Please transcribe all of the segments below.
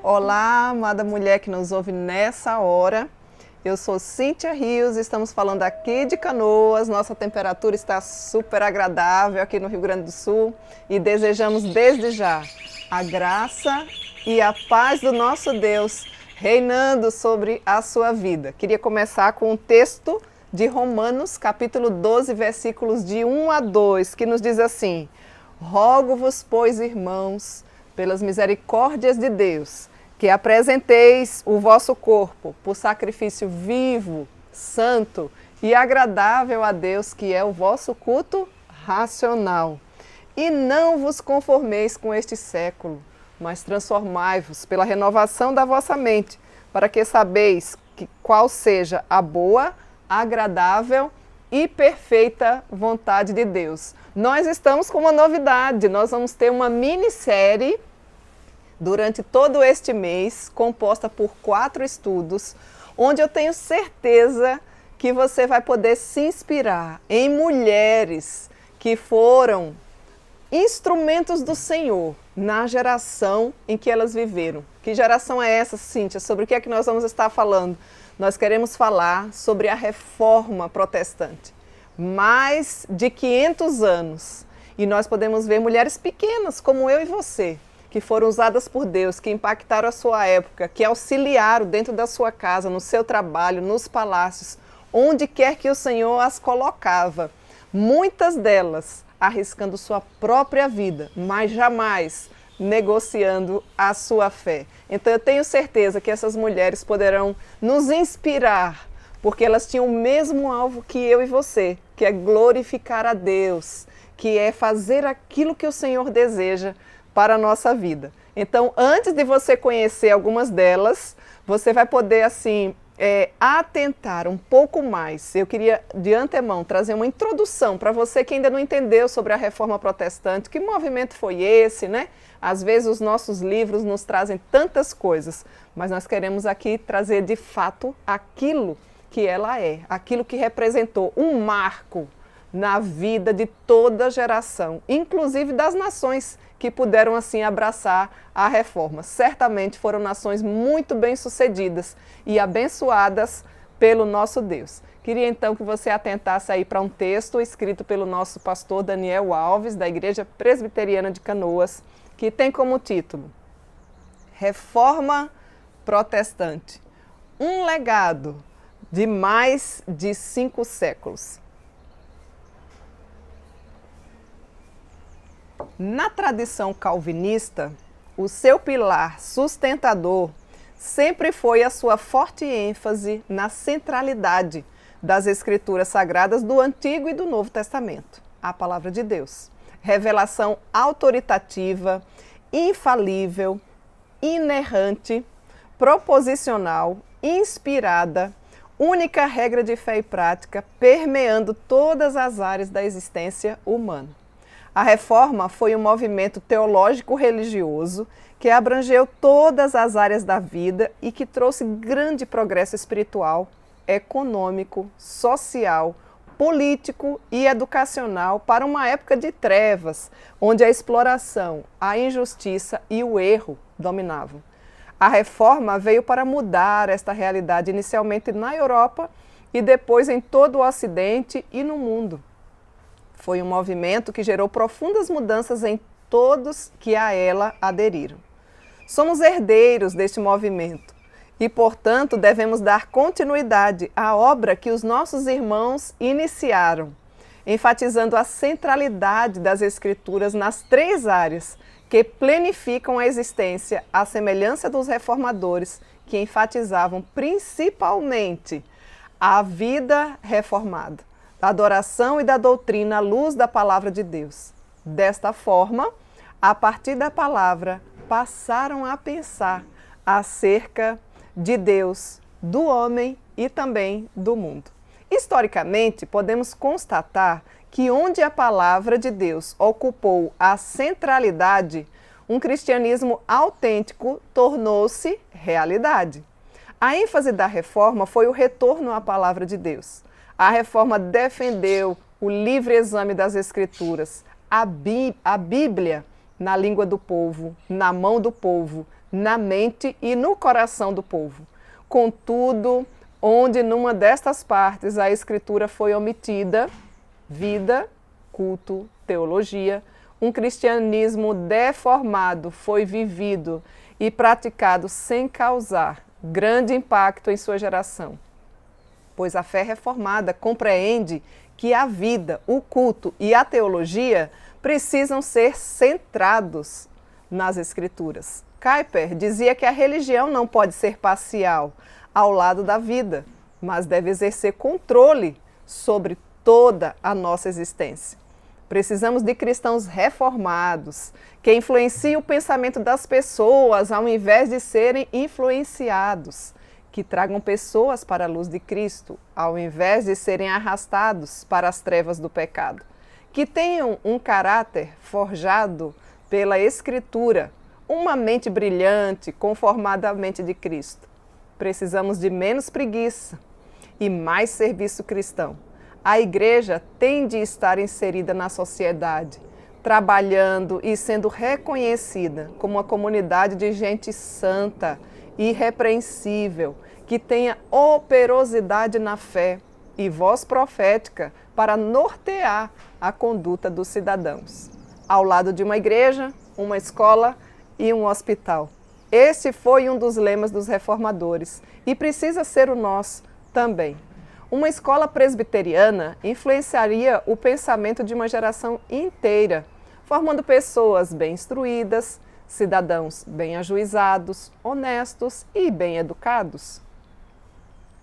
Olá, amada mulher que nos ouve nessa hora. Eu sou Cíntia Rios, estamos falando aqui de Canoas. Nossa temperatura está super agradável aqui no Rio Grande do Sul e desejamos desde já a graça e a paz do nosso Deus reinando sobre a sua vida. Queria começar com um texto de Romanos, capítulo 12, versículos de 1 a 2, que nos diz assim: Rogo-vos, pois, irmãos, pelas misericórdias de Deus, que apresenteis o vosso corpo por sacrifício vivo, santo e agradável a Deus, que é o vosso culto racional. E não vos conformeis com este século, mas transformai-vos pela renovação da vossa mente, para que sabeis qual seja a boa, agradável e perfeita vontade de Deus. Nós estamos com uma novidade, nós vamos ter uma minissérie durante todo este mês, composta por 4 estudos, onde eu tenho certeza que você vai poder se inspirar em mulheres que foram instrumentos do Senhor na geração em que elas viveram. Que geração é essa, Cíntia? Sobre o que é que nós vamos estar falando? Nós queremos falar sobre a Reforma Protestante. Mais de 500 anos. E nós podemos ver mulheres pequenas, como eu e você, que foram usadas por Deus, que impactaram a sua época, que auxiliaram dentro da sua casa, no seu trabalho, nos palácios, onde quer que o Senhor as colocava. Muitas delas arriscando sua própria vida, mas jamais negociando a sua fé. Então eu tenho certeza que essas mulheres poderão nos inspirar, porque elas tinham o mesmo alvo que eu e você, que é glorificar a Deus, que é fazer aquilo que o Senhor deseja para a nossa vida. Então, antes de você conhecer algumas delas, você vai poder, assim, atentar um pouco mais. Eu queria, de antemão, trazer uma introdução para você que ainda não entendeu sobre a Reforma Protestante. Que movimento foi esse, né? Às vezes os nossos livros nos trazem tantas coisas, mas nós queremos aqui trazer, de fato, aquilo que ela é, aquilo que representou um marco na vida de toda geração, inclusive das nações que puderam assim abraçar a reforma. Certamente foram nações muito bem-sucedidas e abençoadas pelo nosso Deus. Queria então que você atentasse aí para um texto escrito pelo nosso pastor Daniel Alves, da Igreja Presbiteriana de Canoas, que tem como título Reforma Protestante, um legado de mais de 5 séculos. Na tradição calvinista, o seu pilar sustentador sempre foi a sua forte ênfase na centralidade das Escrituras Sagradas do Antigo e do Novo Testamento, a Palavra de Deus. Revelação autoritativa, infalível, inerrante, proposicional, inspirada, única regra de fé e prática, permeando todas as áreas da existência humana. A Reforma foi um movimento teológico-religioso que abrangeu todas as áreas da vida e que trouxe grande progresso espiritual, econômico, social, político e educacional para uma época de trevas, onde a exploração, a injustiça e o erro dominavam. A Reforma veio para mudar esta realidade inicialmente na Europa e depois em todo o Ocidente e no mundo. Foi um movimento que gerou profundas mudanças em todos que a ela aderiram. Somos herdeiros deste movimento e, portanto, devemos dar continuidade à obra que os nossos irmãos iniciaram, enfatizando a centralidade das Escrituras nas 3 áreas que planificam a existência, à semelhança dos reformadores, que enfatizavam principalmente a vida reformada, da adoração e da doutrina à luz da palavra de Deus. Desta forma, a partir da palavra, passaram a pensar acerca de Deus, do homem e também do mundo. Historicamente, podemos constatar que onde a palavra de Deus ocupou a centralidade, um cristianismo autêntico tornou-se realidade. A ênfase da reforma foi o retorno à palavra de Deus. A reforma defendeu o livre exame das Escrituras, a Bíblia na língua do povo, na mão do povo, na mente e no coração do povo. Contudo, onde numa destas partes a Escritura foi omitida, vida, culto, teologia, um cristianismo deformado foi vivido e praticado sem causar grande impacto em sua geração. Pois a fé reformada compreende que a vida, o culto e a teologia precisam ser centrados nas Escrituras. Kuyper dizia que a religião não pode ser parcial ao lado da vida, mas deve exercer controle sobre toda a nossa existência. Precisamos de cristãos reformados, que influenciem o pensamento das pessoas ao invés de serem influenciados, que tragam pessoas para a luz de Cristo, ao invés de serem arrastados para as trevas do pecado, que tenham um caráter forjado pela Escritura, uma mente brilhante, conformada à mente de Cristo. Precisamos de menos preguiça e mais serviço cristão. A igreja tem de estar inserida na sociedade, trabalhando e sendo reconhecida como uma comunidade de gente santa, irrepreensível, que tenha operosidade na fé e voz profética para nortear a conduta dos cidadãos. Ao lado de uma igreja, uma escola e um hospital. Esse foi um dos lemas dos reformadores e precisa ser o nosso também. Uma escola presbiteriana influenciaria o pensamento de uma geração inteira, formando pessoas bem instruídas, cidadãos bem ajuizados, honestos e bem educados.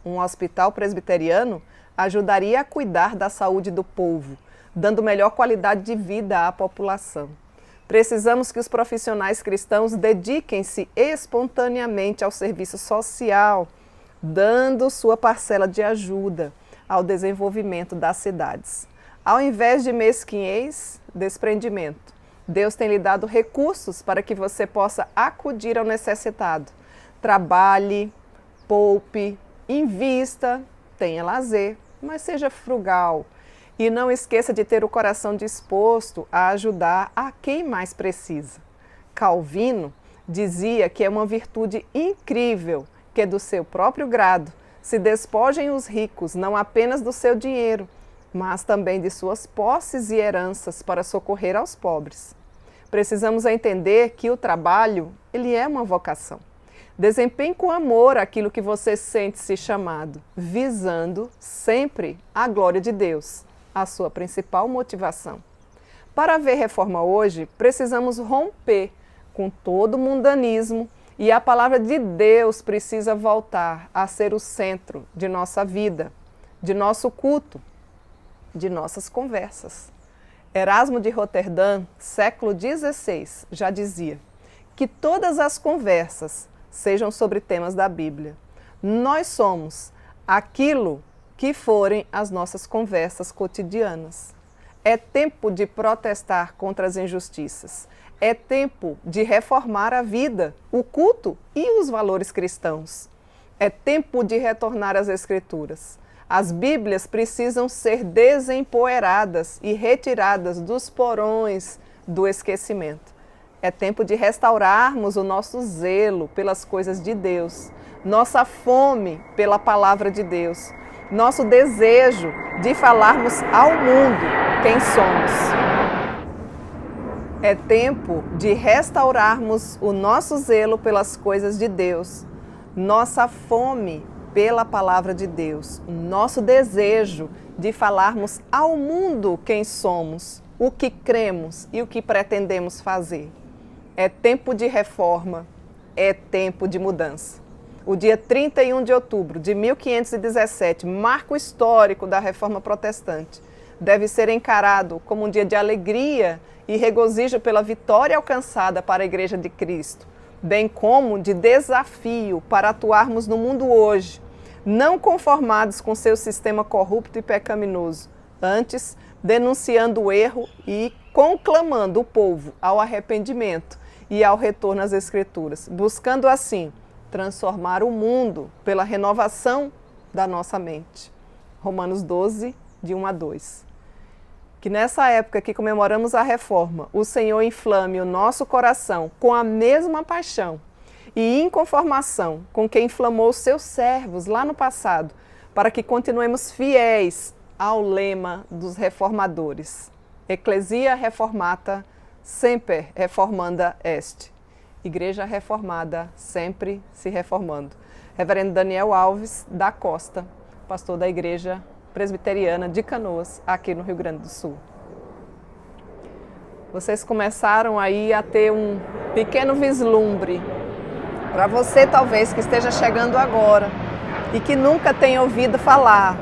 Um hospital presbiteriano ajudaria a cuidar da saúde do povo, dando melhor qualidade de vida à população. Precisamos que os profissionais cristãos dediquem-se espontaneamente ao serviço social, dando sua parcela de ajuda ao desenvolvimento das cidades. Ao invés de mesquinhez, desprendimento, Deus tem lhe dado recursos para que você possa acudir ao necessitado. Trabalhe, poupe, invista, tenha lazer, mas seja frugal. E não esqueça de ter o coração disposto a ajudar a quem mais precisa. Calvino dizia que é uma virtude incrível que do seu próprio grado se despojem os ricos não apenas do seu dinheiro, mas também de suas posses e heranças para socorrer aos pobres. Precisamos entender que o trabalho, ele é uma vocação. Desempenhe com amor aquilo que você sente-se chamado, visando sempre a glória de Deus, a sua principal motivação. Para haver reforma hoje, precisamos romper com todo o mundanismo e a palavra de Deus precisa voltar a ser o centro de nossa vida, de nosso culto, de nossas conversas. Erasmo de Roterdã, século XVI, já dizia que todas as conversas sejam sobre temas da Bíblia. Nós somos aquilo que forem as nossas conversas cotidianas. É tempo de protestar contra as injustiças. É tempo de reformar a vida, o culto e os valores cristãos. É tempo de retornar às Escrituras. As Bíblias precisam ser desempoeiradas e retiradas dos porões do esquecimento. É tempo de restaurarmos o nosso zelo pelas coisas de Deus, nossa fome pela palavra de Deus, nosso desejo de falarmos ao mundo quem somos. É tempo de restaurarmos o nosso zelo pelas coisas de Deus, nossa fome pela palavra de Deus, o nosso desejo de falarmos ao mundo quem somos, o que cremos e o que pretendemos fazer. É tempo de reforma, é tempo de mudança. O dia 31 de outubro de 1517, marco histórico da Reforma Protestante, deve ser encarado como um dia de alegria e regozijo pela vitória alcançada para a Igreja de Cristo, bem como de desafio para atuarmos no mundo hoje, não conformados com seu sistema corrupto e pecaminoso, antes denunciando o erro e conclamando o povo ao arrependimento e ao retorno às Escrituras, buscando assim transformar o mundo pela renovação da nossa mente. Romanos 12, de 1 a 2. Que nessa época que comemoramos a reforma, o Senhor inflame o nosso coração com a mesma paixão e inconformação com quem inflamou seus servos lá no passado, para que continuemos fiéis ao lema dos reformadores. Ecclesia Reformata Semper Reformanda Est. Igreja Reformada sempre se reformando. Reverendo Daniel Alves da Costa, pastor da Igreja Presbiteriana de Canoas, aqui no Rio Grande do Sul. Vocês começaram aí a ter um pequeno vislumbre. Para você, talvez, que esteja chegando agora e que nunca tenha ouvido falar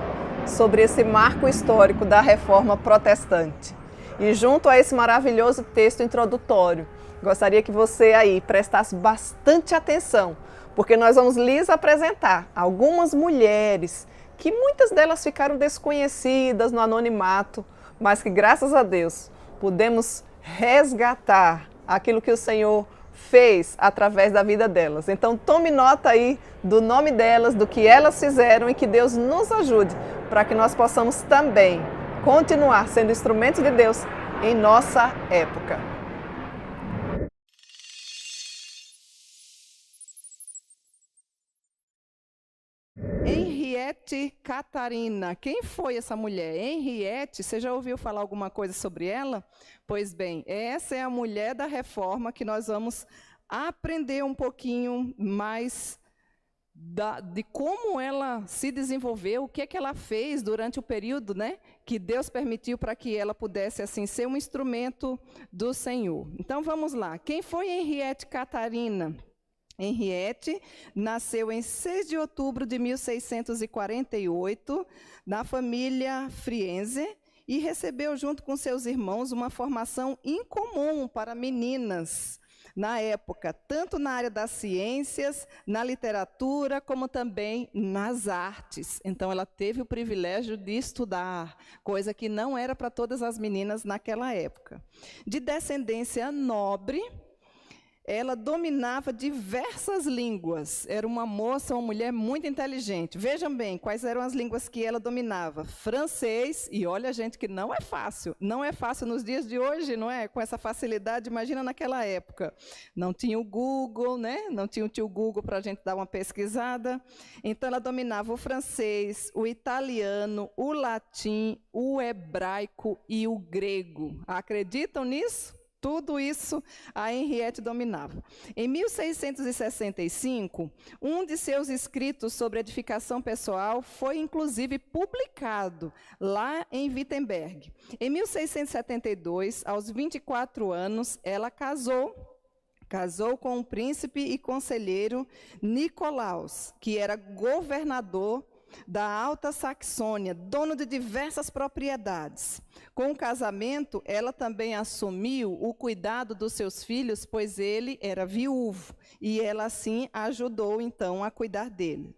sobre esse marco histórico da Reforma Protestante. E junto a esse maravilhoso texto introdutório, gostaria que você aí prestasse bastante atenção, porque nós vamos lhes apresentar algumas mulheres que muitas delas ficaram desconhecidas no anonimato, mas que graças a Deus pudemos resgatar aquilo que o Senhor fez através da vida delas. Então tome nota aí do nome delas, do que elas fizeram e que Deus nos ajude para que nós possamos também continuar sendo instrumentos de Deus em nossa época. Henriette Catarina. Quem foi essa mulher? Henriette, você já ouviu falar alguma coisa sobre ela? Pois bem, essa é a mulher da Reforma que nós vamos aprender um pouquinho mais de como ela se desenvolveu, o que é que ela fez durante o período, né, que Deus permitiu para que ela pudesse assim ser um instrumento do Senhor. Então vamos lá. Quem foi Henriette Catarina? Henriette nasceu em 6 de outubro de 1648, na família Friense, e recebeu, junto com seus irmãos, uma formação incomum para meninas na época, tanto na área das ciências, na literatura, como também nas artes. Então, ela teve o privilégio de estudar, coisa que não era para todas as meninas naquela época. De descendência nobre, ela dominava diversas línguas. Era uma moça, uma mulher muito inteligente. Vejam bem, quais eram as línguas que ela dominava. Francês, e olha, gente, que não é fácil. Não é fácil nos dias de hoje, não é? Com essa facilidade, imagina naquela época. Não tinha o Google, né? Não tinha o tio Google para a gente dar uma pesquisada. Então, ela dominava o francês, o italiano, o latim, o hebraico e o grego. Acreditam nisso? Tudo isso a Henriette dominava. Em 1665, um de seus escritos sobre edificação pessoal foi, inclusive, publicado lá em Wittenberg. Em 1672, aos 24 anos, ela casou com o príncipe e conselheiro Nicolaus, que era governador da Alta Saxônia, dono de diversas propriedades. Com o casamento, ela também assumiu o cuidado dos seus filhos, pois ele era viúvo, e ela assim ajudou então a cuidar dele.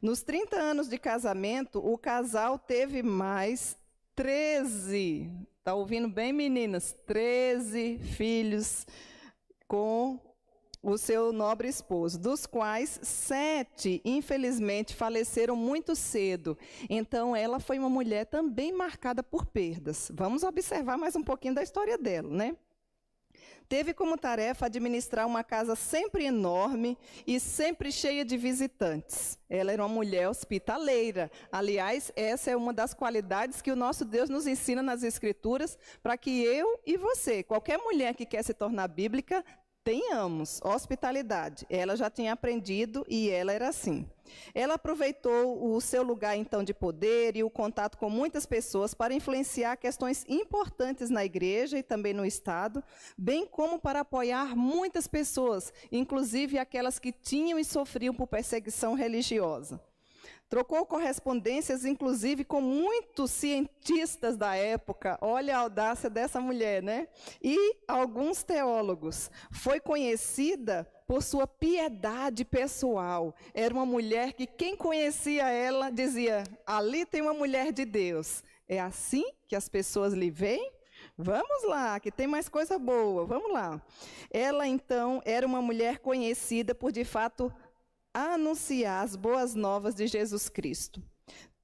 Nos 30 anos de casamento, o casal teve mais 13, está ouvindo bem, meninas? 13 filhos com o seu nobre esposo, dos quais 7, infelizmente, faleceram muito cedo. Então, ela foi uma mulher também marcada por perdas. Vamos observar mais um pouquinho da história dela, né? Teve como tarefa administrar uma casa sempre enorme e sempre cheia de visitantes. Ela era uma mulher hospitaleira. Aliás, essa é uma das qualidades que o nosso Deus nos ensina nas Escrituras, para que eu e você, qualquer mulher que quer se tornar bíblica, tenhamos hospitalidade. Ela já tinha aprendido e ela era assim. Ela aproveitou o seu lugar, então, de poder e o contato com muitas pessoas para influenciar questões importantes na igreja e também no Estado, bem como para apoiar muitas pessoas, inclusive aquelas que tinham e sofriam por perseguição religiosa. Trocou correspondências, inclusive, com muitos cientistas da época. Olha a audácia dessa mulher, né? E alguns teólogos. Foi conhecida por sua piedade pessoal. Era uma mulher que quem conhecia ela dizia, ali tem uma mulher de Deus. É assim que as pessoas lhe veem? Vamos lá, que tem mais coisa boa. Vamos lá. Ela, então, era uma mulher conhecida por, de fato, anunciar as boas novas de Jesus Cristo.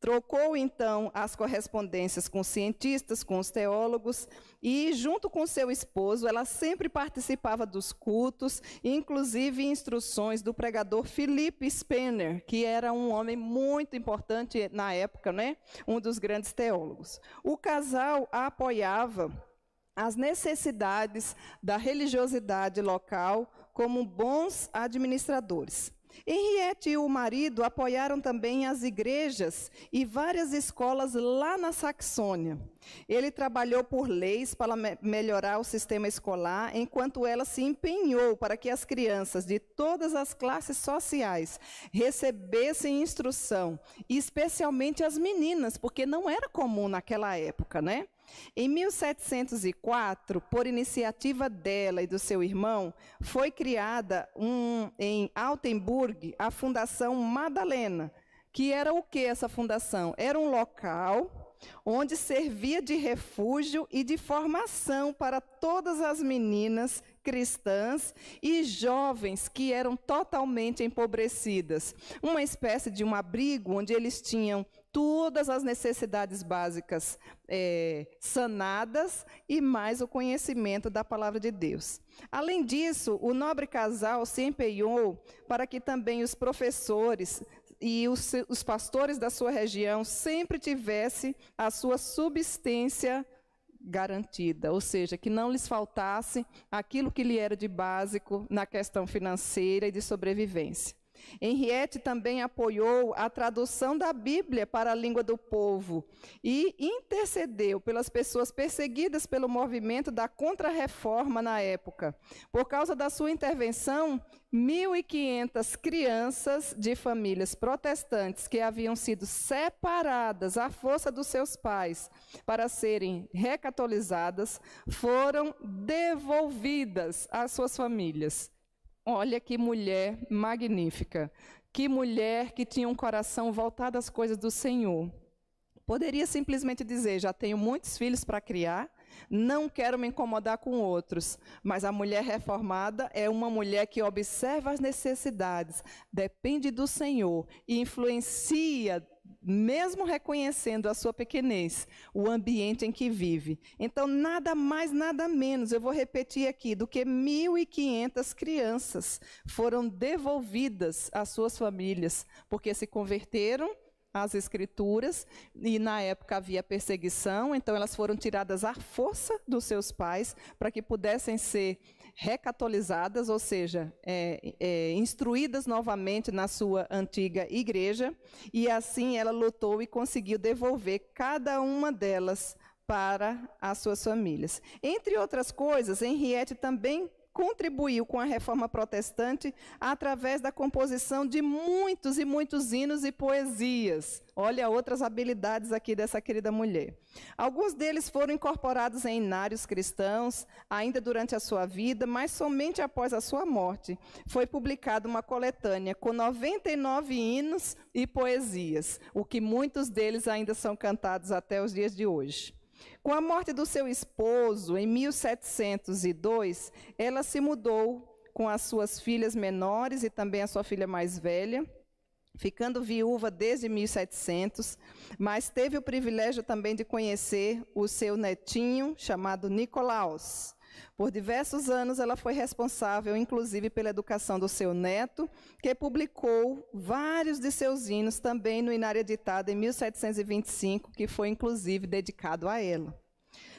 Trocou, então, as correspondências com os cientistas, com os teólogos, e, junto com seu esposo, ela sempre participava dos cultos, inclusive instruções do pregador Philip Spener, que era um homem muito importante na época, né? Um dos grandes teólogos. O casal a apoiava as necessidades da religiosidade local como bons administradores. Henriette e o marido apoiaram também as igrejas e várias escolas lá na Saxônia. Ele trabalhou por leis para melhorar o sistema escolar, enquanto ela se empenhou para que as crianças de todas as classes sociais recebessem instrução, especialmente as meninas, porque não era comum naquela época, né? Em 1704, por iniciativa dela e do seu irmão, foi criada em Altenburg a Fundação Madalena, que era o que essa fundação? Era um local onde servia de refúgio e de formação para todas as meninas cristãs e jovens que eram totalmente empobrecidas. Uma espécie de um abrigo onde eles tinham todas as necessidades básicas sanadas e mais o conhecimento da palavra de Deus. Além disso, o nobre casal se empenhou para que também os professores e os pastores da sua região sempre tivessem a sua subsistência garantida, ou seja, que não lhes faltasse aquilo que lhe era de básico na questão financeira e de sobrevivência. Henriette também apoiou a tradução da Bíblia para a língua do povo e intercedeu pelas pessoas perseguidas pelo movimento da Contra-Reforma na época. Por causa da sua intervenção, 1.500 crianças de famílias protestantes que haviam sido separadas à força dos seus pais para serem recatolizadas foram devolvidas às suas famílias. Olha que mulher magnífica, que mulher que tinha um coração voltado às coisas do Senhor. Poderia simplesmente dizer, já tenho muitos filhos para criar, não quero me incomodar com outros. Mas a mulher reformada é uma mulher que observa as necessidades, depende do Senhor e influencia, mesmo reconhecendo a sua pequenez, o ambiente em que vive. Então, nada mais, nada menos, eu vou repetir aqui, do que 1.500 crianças foram devolvidas às suas famílias, porque se converteram às Escrituras, e na época havia perseguição, então elas foram tiradas à força dos seus pais, para que pudessem ser recatolizadas, ou seja, instruídas novamente na sua antiga igreja, e assim ela lutou e conseguiu devolver cada uma delas para as suas famílias. Entre outras coisas, Henriette também contribuiu com a reforma protestante através da composição de muitos e muitos hinos e poesias. Olha outras habilidades aqui dessa querida mulher. Alguns deles foram incorporados em hinários cristãos, ainda durante a sua vida, mas somente após a sua morte foi publicada uma coletânea com 99 hinos e poesias, o que muitos deles ainda são cantados até os dias de hoje. Com a morte do seu esposo, em 1702, ela se mudou com as suas filhas menores e também a sua filha mais velha, ficando viúva desde 1700, mas teve o privilégio também de conhecer o seu netinho, chamado Nicolaus. Por diversos anos, ela foi responsável, inclusive, pela educação do seu neto, que publicou vários de seus hinos também no Inário editado em 1725, que foi, inclusive, dedicado a ela.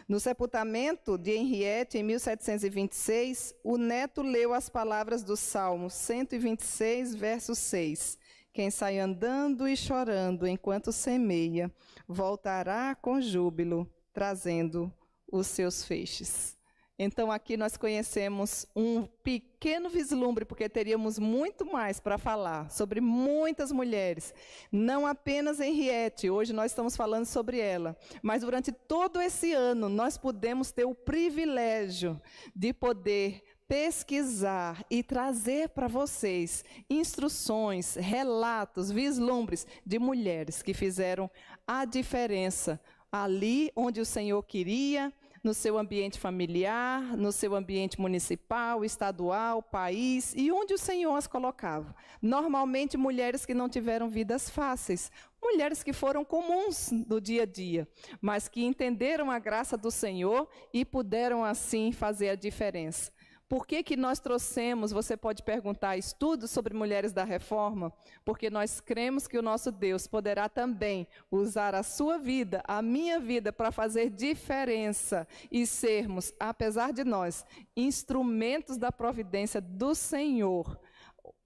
No sepultamento de Henriette, em 1726, o neto leu as palavras do Salmo 126, verso 6. Quem sai andando e chorando enquanto semeia, voltará com júbilo, trazendo os seus feixes. Então, aqui nós conhecemos um pequeno vislumbre, porque teríamos muito mais para falar sobre muitas mulheres. Não apenas Henriette, hoje nós estamos falando sobre ela, mas durante todo esse ano nós pudemos ter o privilégio de poder pesquisar e trazer para vocês instruções, relatos, vislumbres de mulheres que fizeram a diferença ali onde o Senhor queria, no seu ambiente familiar, no seu ambiente municipal, estadual, país, e onde o Senhor as colocava. Normalmente mulheres que não tiveram vidas fáceis, mulheres que foram comuns do dia a dia, mas que entenderam a graça do Senhor e puderam assim fazer a diferença. Por que que nós trouxemos, você pode perguntar, estudos sobre mulheres da reforma? Porque nós cremos que o nosso Deus poderá também usar a sua vida, a minha vida, para fazer diferença e sermos, apesar de nós, instrumentos da providência do Senhor,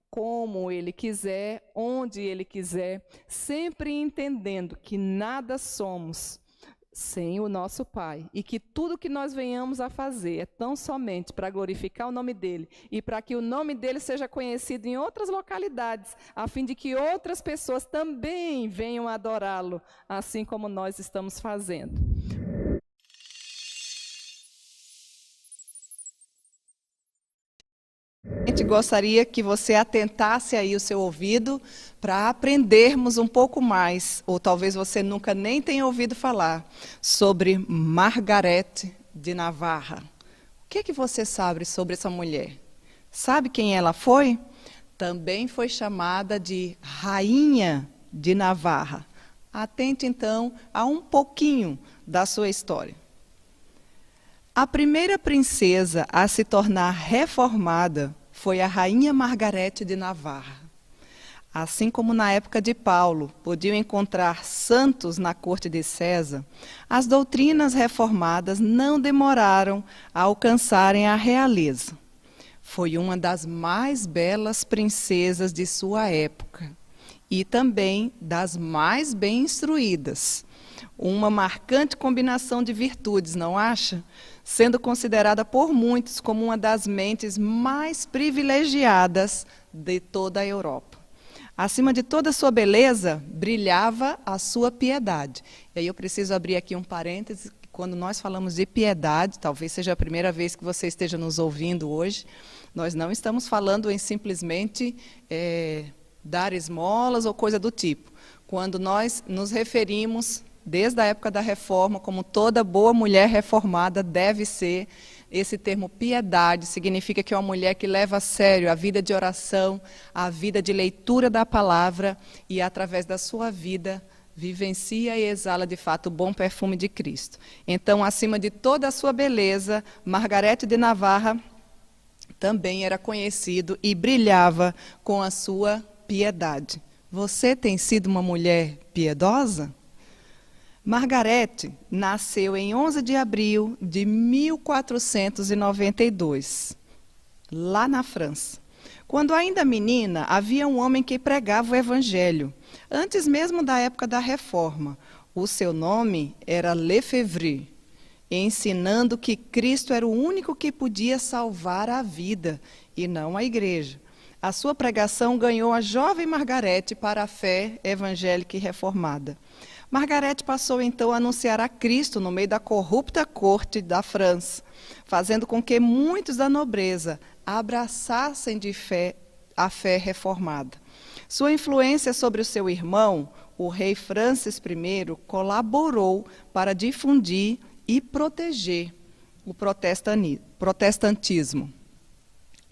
como Ele quiser, onde Ele quiser, sempre entendendo que nada somos sem o nosso Pai, e que tudo que nós venhamos a fazer é tão somente para glorificar o nome dEle, e para que o nome dEle seja conhecido em outras localidades, a fim de que outras pessoas também venham adorá-lo, assim como nós estamos fazendo. A gente gostaria que você atentasse aí o seu ouvido para aprendermos um pouco mais, ou talvez você nunca nem tenha ouvido falar, sobre Margarete de Navarra. O que é que você sabe sobre essa mulher? Sabe quem ela foi? Também foi chamada de Rainha de Navarra. Atente então a um pouquinho da sua história. A primeira princesa a se tornar reformada foi a Rainha Margarete de Navarra. Assim como na época de Paulo podiam encontrar santos na corte de César, as doutrinas reformadas não demoraram a alcançarem a realeza. Foi uma das mais belas princesas de sua época e também das mais bem instruídas. Uma marcante combinação de virtudes, não acha? Sendo considerada por muitos como uma das mentes mais privilegiadas de toda a Europa. Acima de toda a sua beleza, brilhava a sua piedade. E aí eu preciso abrir aqui um parêntese, quando nós falamos de piedade, talvez seja a primeira vez que você esteja nos ouvindo hoje, nós não estamos falando em simplesmente dar esmolas ou coisa do tipo. Quando nós nos referimos, desde a época da reforma, como toda boa mulher reformada deve ser, esse termo piedade significa que é uma mulher que leva a sério a vida de oração, a vida de leitura da palavra e, através da sua vida, vivencia e exala de fato o bom perfume de Cristo. Então, acima de toda a sua beleza, Margarete de Navarra também era conhecido e brilhava com a sua piedade. Você tem sido uma mulher piedosa? Margarete nasceu em 11 de abril de 1492, lá na França. Quando ainda menina, havia um homem que pregava o Evangelho, antes mesmo da época da Reforma. O seu nome era Lefebvre, ensinando que Cristo era o único que podia salvar a vida, e não a igreja. A sua pregação ganhou a jovem Margarete para a fé evangélica e reformada. Margarete passou então a anunciar a Cristo no meio da corrupta corte da França, fazendo com que muitos da nobreza abraçassem de fé a fé reformada. Sua influência sobre o seu irmão, o rei Francis I, colaborou para difundir e proteger o protestantismo.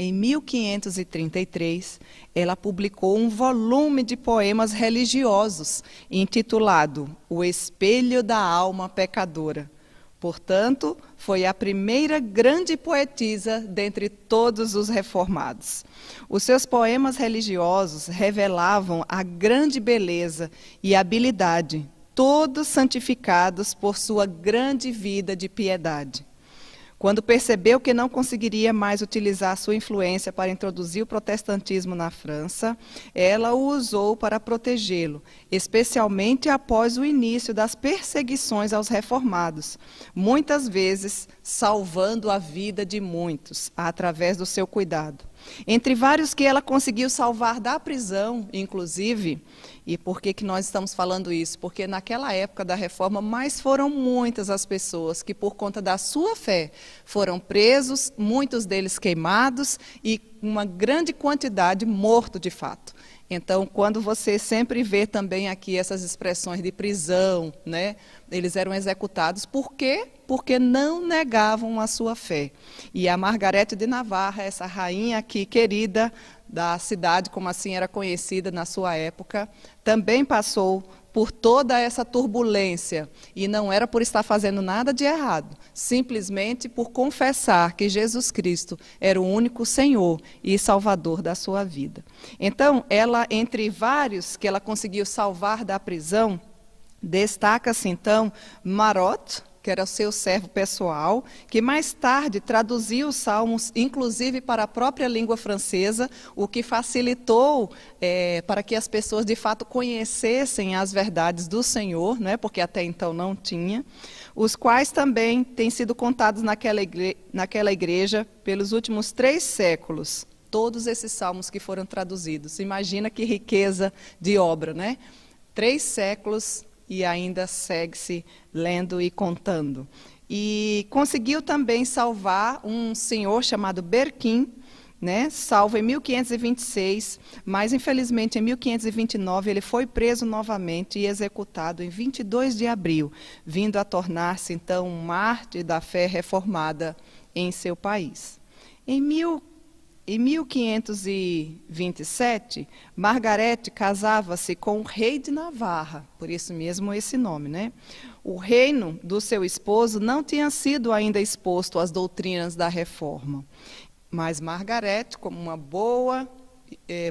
Em 1533, ela publicou um volume de poemas religiosos, intitulado O Espelho da Alma Pecadora. Portanto, foi a primeira grande poetisa dentre todos os reformados. Os seus poemas religiosos revelavam a grande beleza e habilidade, todos santificados por sua grande vida de piedade. Quando percebeu que não conseguiria mais utilizar sua influência para introduzir o protestantismo na França, ela o usou para protegê-lo, especialmente após o início das perseguições aos reformados, muitas vezes salvando a vida de muitos, através do seu cuidado. Entre vários que ela conseguiu salvar da prisão, inclusive. E por que nós estamos falando isso? Porque naquela época da reforma, mas foram muitas as pessoas que, por conta da sua fé, foram presos, muitos deles queimados e uma grande quantidade morto de fato. Então, quando você sempre vê também aqui essas expressões de prisão, né? Eles eram executados. Por quê? Porque não negavam a sua fé. E a Margarete de Navarra, essa rainha aqui querida da cidade, como assim era conhecida na sua época, também passou por toda essa turbulência. E não era por estar fazendo nada de errado, simplesmente por confessar que Jesus Cristo era o único Senhor e Salvador da sua vida. Então, ela, entre vários que ela conseguiu salvar da prisão, destaca-se então Marot, que era o seu servo pessoal, que mais tarde traduziu os salmos, inclusive para a própria língua francesa, o que facilitou para que as pessoas de fato conhecessem as verdades do Senhor, né, porque até então não tinha, os quais também têm sido contados naquela igreja pelos últimos 3 séculos. Todos esses salmos que foram traduzidos. Imagina que riqueza de obra, né? 3 séculos e ainda segue-se lendo e contando. E conseguiu também salvar um senhor chamado Berquim, né, salvo em 1526, mas infelizmente em 1529 ele foi preso novamente e executado em 22 de abril, vindo a tornar-se então um mártir da fé reformada em seu país. Em 1527, Margarete casava-se com o rei de Navarra, por isso mesmo esse nome, né? O reino do seu esposo não tinha sido ainda exposto às doutrinas da reforma, mas Margarete, como uma boa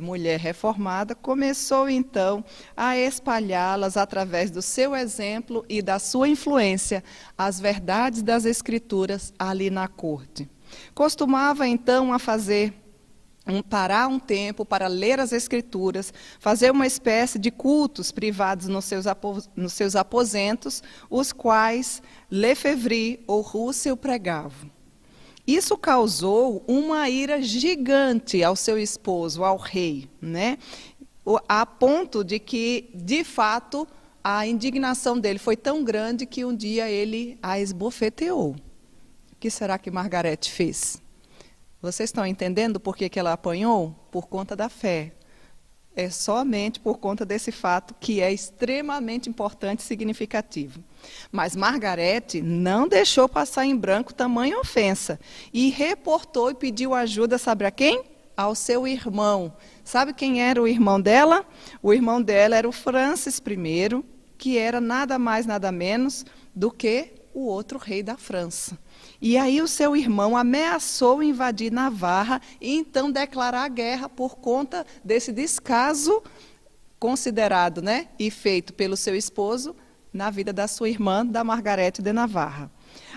mulher reformada, começou então a espalhá-las através do seu exemplo e da sua influência, as verdades das Escrituras ali na corte. Costumava então a parar um tempo para ler as Escrituras, fazer uma espécie de cultos privados nos seus aposentos, os quais Lefebvre ou Russell pregavam. Isso causou uma ira gigante ao seu esposo, ao rei, né? A ponto de que, de fato, a indignação dele foi tão grande que um dia ele a esbofeteou. O que será que Margarete fez? Vocês estão entendendo por que ela apanhou? Por conta da fé. É somente por conta desse fato que é extremamente importante e significativo. Mas Margarete não deixou passar em branco tamanha ofensa e reportou e pediu ajuda, sabe a quem? Ao seu irmão. Sabe quem era o irmão dela? O irmão dela era o Francis I, que era nada mais, nada menos do que o outro rei da França. E aí o seu irmão ameaçou invadir Navarra e então declarar guerra por conta desse descaso considerado, né, e feito pelo seu esposo na vida da sua irmã, da Margarete de Navarra.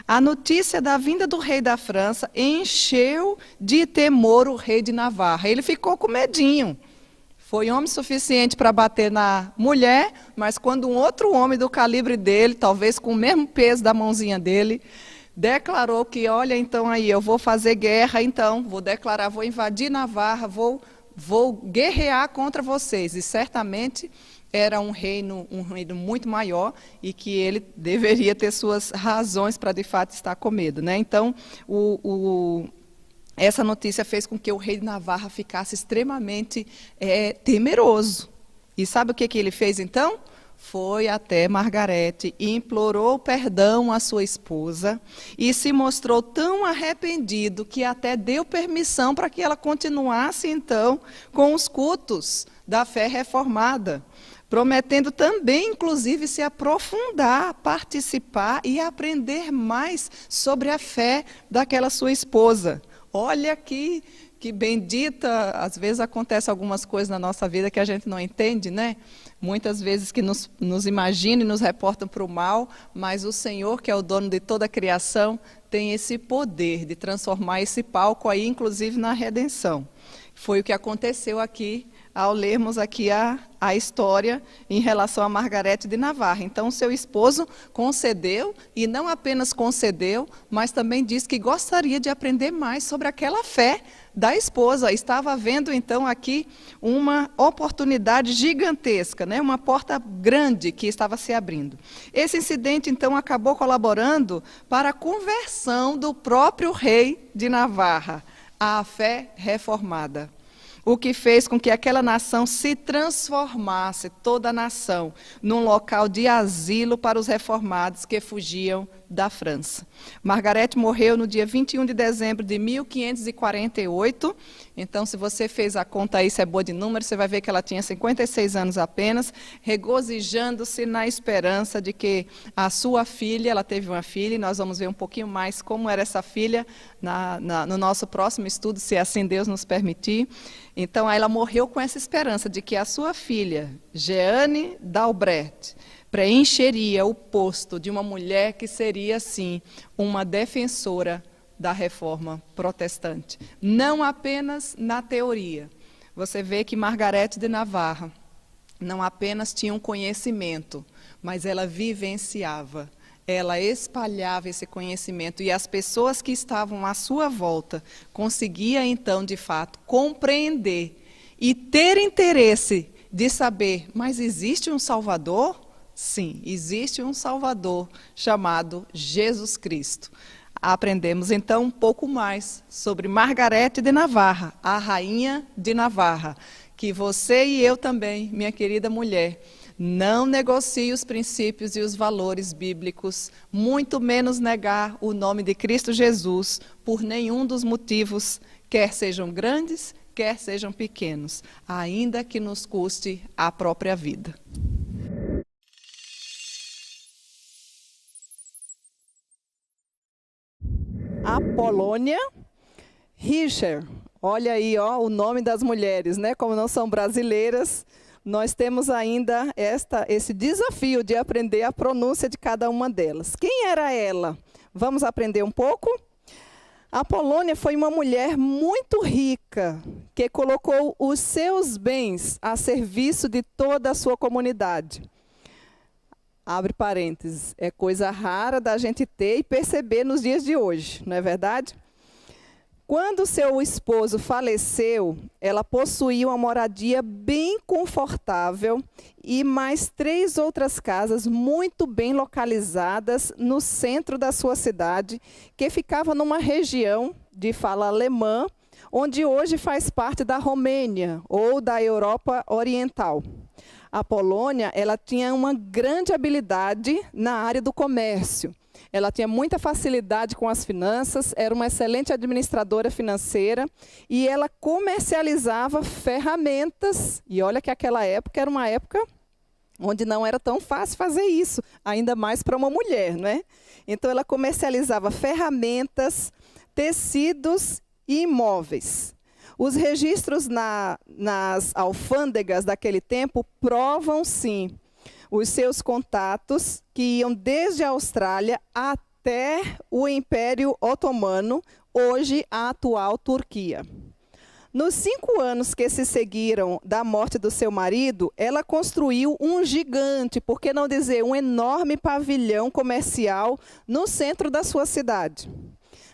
A notícia da vinda do rei da França encheu de temor o rei de Navarra. Ele ficou com medinho. Foi homem suficiente para bater na mulher, mas quando um outro homem do calibre dele, talvez com o mesmo peso da mãozinha dele, declarou que, olha, então aí, eu vou fazer guerra, então, vou declarar, vou invadir Navarra, vou guerrear contra vocês. E certamente era um reino muito maior e que ele deveria ter suas razões para, de fato, estar com medo, né? Então, essa notícia fez com que o rei de Navarra ficasse extremamente temeroso. E sabe o que ele fez, então? Foi até Margarete e implorou perdão à sua esposa e se mostrou tão arrependido que até deu permissão para que ela continuasse, então, com os cultos da fé reformada, prometendo também, inclusive, se aprofundar, participar e aprender mais sobre a fé daquela sua esposa. Olha que bendita, às vezes acontecem algumas coisas na nossa vida que a gente não entende, né? Muitas vezes que nos imaginam e nos reportam para o mal, mas o Senhor, que é o dono de toda a criação, tem esse poder de transformar esse palco aí, inclusive, na redenção. Foi o que aconteceu aqui, ao lermos aqui a história em relação a Margarete de Navarra. Então, seu esposo concedeu, e não apenas concedeu, mas também disse que gostaria de aprender mais sobre aquela fé da esposa. Estava havendo, então, aqui uma oportunidade gigantesca, né? Uma porta grande que estava se abrindo. Esse incidente, então, acabou colaborando para a conversão do próprio rei de Navarra à fé reformada. o que fez com que aquela nação se transformasse, toda a nação, num local de asilo para os reformados que fugiam da França. Margaret morreu no dia 21 de dezembro de 1548, então se você fez a conta aí, se é boa de número, você vai ver que ela tinha 56 anos apenas, regozijando-se na esperança de que a sua filha, ela teve uma filha, e nós vamos ver um pouquinho mais como era essa filha no nosso próximo estudo, se assim Deus nos permitir. Então ela morreu com essa esperança de que a sua filha, Jeanne d'Albret, preencheria o posto de uma mulher que seria, sim, uma defensora da reforma protestante. Não apenas na teoria. Você vê que Margareth de Navarra não apenas tinha um conhecimento, mas ela vivenciava, ela espalhava esse conhecimento, e as pessoas que estavam à sua volta conseguiam, então, de fato, compreender e ter interesse de saber, mas existe um Salvador? Sim, existe um Salvador chamado Jesus Cristo. Aprendemos então um pouco mais sobre Margareth de Navarra, a rainha de Navarra, que você e eu também, minha querida mulher, não negocie os princípios e os valores bíblicos, muito menos negar o nome de Cristo Jesus por nenhum dos motivos, quer sejam grandes, quer sejam pequenos, ainda que nos custe a própria vida. Apolônia Richer. Olha aí, ó, o nome das mulheres, né? Como não são brasileiras, nós temos ainda esse desafio de aprender a pronúncia de cada uma delas. Quem era ela? Vamos aprender um pouco? Apolônia foi uma mulher muito rica, que colocou os seus bens a serviço de toda a sua comunidade. Abre parênteses, é coisa rara da gente ter e perceber nos dias de hoje, não é verdade? Quando seu esposo faleceu, ela possuía uma moradia bem confortável e mais 3 outras casas muito bem localizadas no centro da sua cidade, que ficava numa região de fala alemã, onde hoje faz parte da Romênia ou da Europa Oriental. A Polônia, ela tinha uma grande habilidade na área do comércio. Ela tinha muita facilidade com as finanças, era uma excelente administradora financeira e ela comercializava ferramentas. E olha que aquela época era uma época onde não era tão fácil fazer isso, ainda mais para uma mulher, né? Então ela comercializava ferramentas, tecidos e imóveis. Os registros nas alfândegas daquele tempo provam, sim, os seus contatos que iam desde a Austrália até o Império Otomano, hoje a atual Turquia. Nos 5 anos que se seguiram da morte do seu marido, ela construiu um gigante, por que não dizer um enorme pavilhão comercial no centro da sua cidade.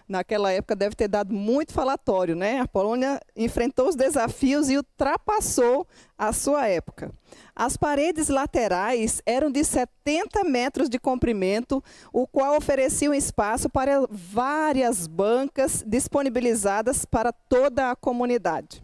Naquela época deve ter dado muito falatório, né? A Polônia enfrentou os desafios e ultrapassou a sua época. As paredes laterais eram de 70 metros de comprimento, o qual oferecia um espaço para várias bancas disponibilizadas para toda a comunidade.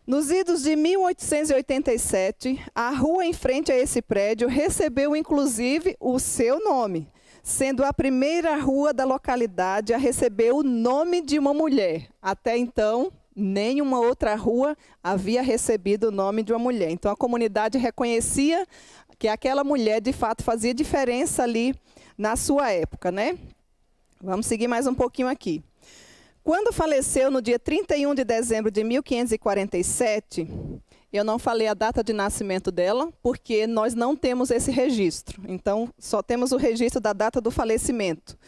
Nos idos de 1887, a rua em frente a esse prédio recebeu inclusive o seu nome, sendo a primeira rua da localidade a receber o nome de uma mulher. Até então, nenhuma outra rua havia recebido o nome de uma mulher. Então, a comunidade reconhecia que aquela mulher, de fato, fazia diferença ali na sua época, né? Vamos seguir mais um pouquinho aqui. Quando faleceu no dia 31 de dezembro de 1547... eu não falei a data de nascimento dela, porque nós não temos esse registro. Então, só temos o registro da data do falecimento.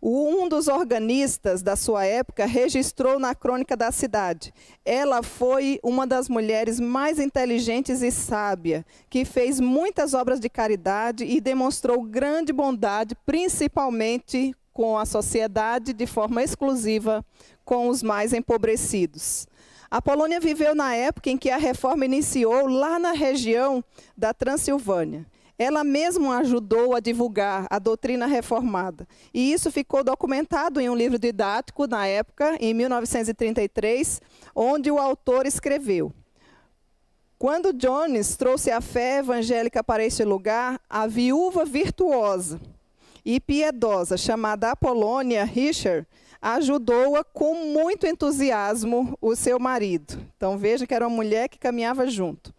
Um dos organistas da sua época registrou na crônica da cidade. Ela foi uma das mulheres mais inteligentes e sábia, que fez muitas obras de caridade e demonstrou grande bondade, principalmente com a sociedade, de forma exclusiva com os mais empobrecidos. A Polônia viveu na época em que a reforma iniciou lá na região da Transilvânia. Ela mesma ajudou a divulgar a doutrina reformada. E isso ficou documentado em um livro didático, na época, em 1933, onde o autor escreveu: quando Jones trouxe a fé evangélica para este lugar, a viúva virtuosa e piedosa, chamada Apolônia Richer, ajudou-a com muito entusiasmo o seu marido. Então veja que era uma mulher que caminhava junto.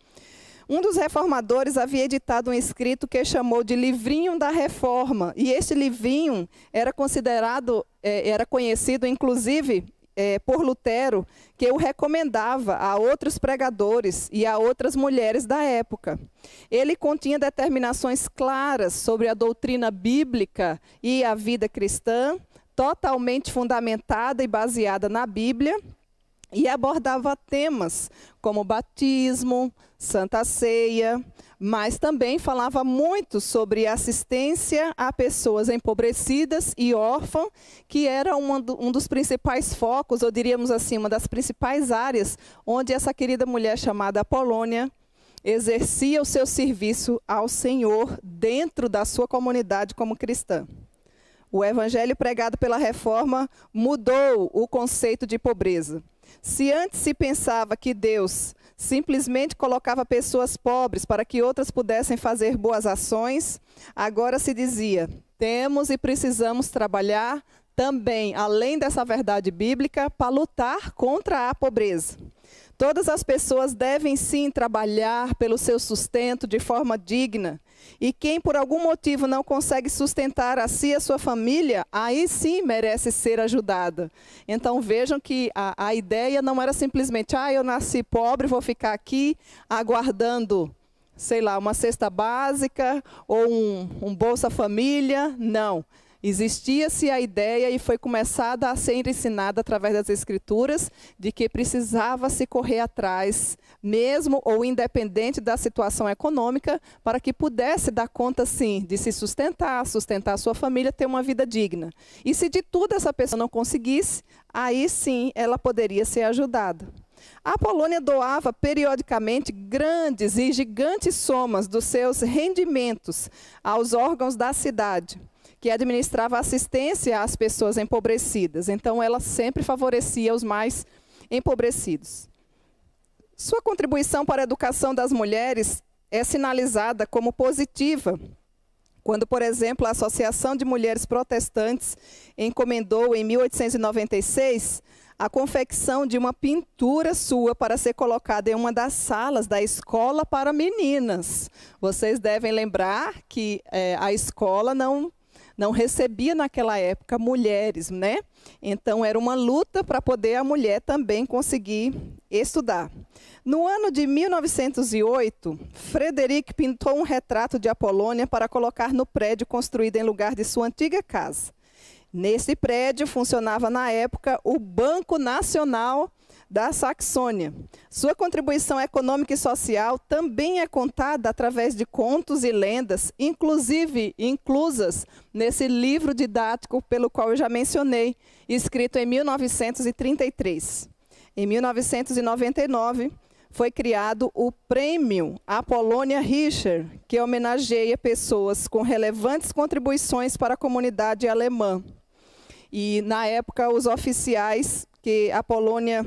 Um dos reformadores havia editado um escrito que chamou de Livrinho da Reforma, e este livrinho era conhecido, inclusive, por Lutero, que o recomendava a outros pregadores e a outras mulheres da época. Ele continha determinações claras sobre a doutrina bíblica e a vida cristã, totalmente fundamentada e baseada na Bíblia, e abordava temas como batismo, Santa Ceia, mas também falava muito sobre assistência a pessoas empobrecidas e órfãs, que era um dos principais focos, ou diríamos assim, uma das principais áreas onde essa querida mulher chamada Apolônia exercia o seu serviço ao Senhor dentro da sua comunidade como cristã. O evangelho pregado pela Reforma mudou o conceito de pobreza. Se antes se pensava que Deus simplesmente colocava pessoas pobres para que outras pudessem fazer boas ações, agora se dizia: temos e precisamos trabalhar também, além dessa verdade bíblica, para lutar contra a pobreza. Todas as pessoas devem sim trabalhar pelo seu sustento de forma digna. E quem por algum motivo não consegue sustentar a si e a sua família, aí sim merece ser ajudada. Então vejam que a ideia não era simplesmente: eu nasci pobre, vou ficar aqui aguardando, sei lá, uma cesta básica ou um Bolsa Família. Não. Existia-se a ideia e foi começada a ser ensinada através das Escrituras de que precisava se correr atrás, mesmo ou independente da situação econômica, para que pudesse dar conta, sim, de se sustentar a sua família, ter uma vida digna. E se de tudo essa pessoa não conseguisse, aí sim ela poderia ser ajudada. A Apolônia doava periodicamente grandes e gigantes somas dos seus rendimentos aos órgãos da cidade, que administrava assistência às pessoas empobrecidas. Então, ela sempre favorecia os mais empobrecidos. Sua contribuição para a educação das mulheres é sinalizada como positiva, quando, por exemplo, a Associação de Mulheres Protestantes encomendou, em 1896, a confecção de uma pintura sua para ser colocada em uma das salas da escola para meninas. Vocês devem lembrar que a escola não recebia naquela época mulheres, né? Então era uma luta para poder a mulher também conseguir estudar. No ano de 1908, Frederic pintou um retrato de Apolônia para colocar no prédio construído em lugar de sua antiga casa. Nesse prédio funcionava na época o Banco Nacional da Saxônia. Sua contribuição econômica e social também é contada através de contos e lendas, inclusive inclusas nesse livro didático pelo qual eu já mencionei, escrito em 1933. Em 1999, foi criado o Prêmio Apolônia Richer, que homenageia pessoas com relevantes contribuições para a comunidade alemã. E, na época, os oficiais que Apolônia,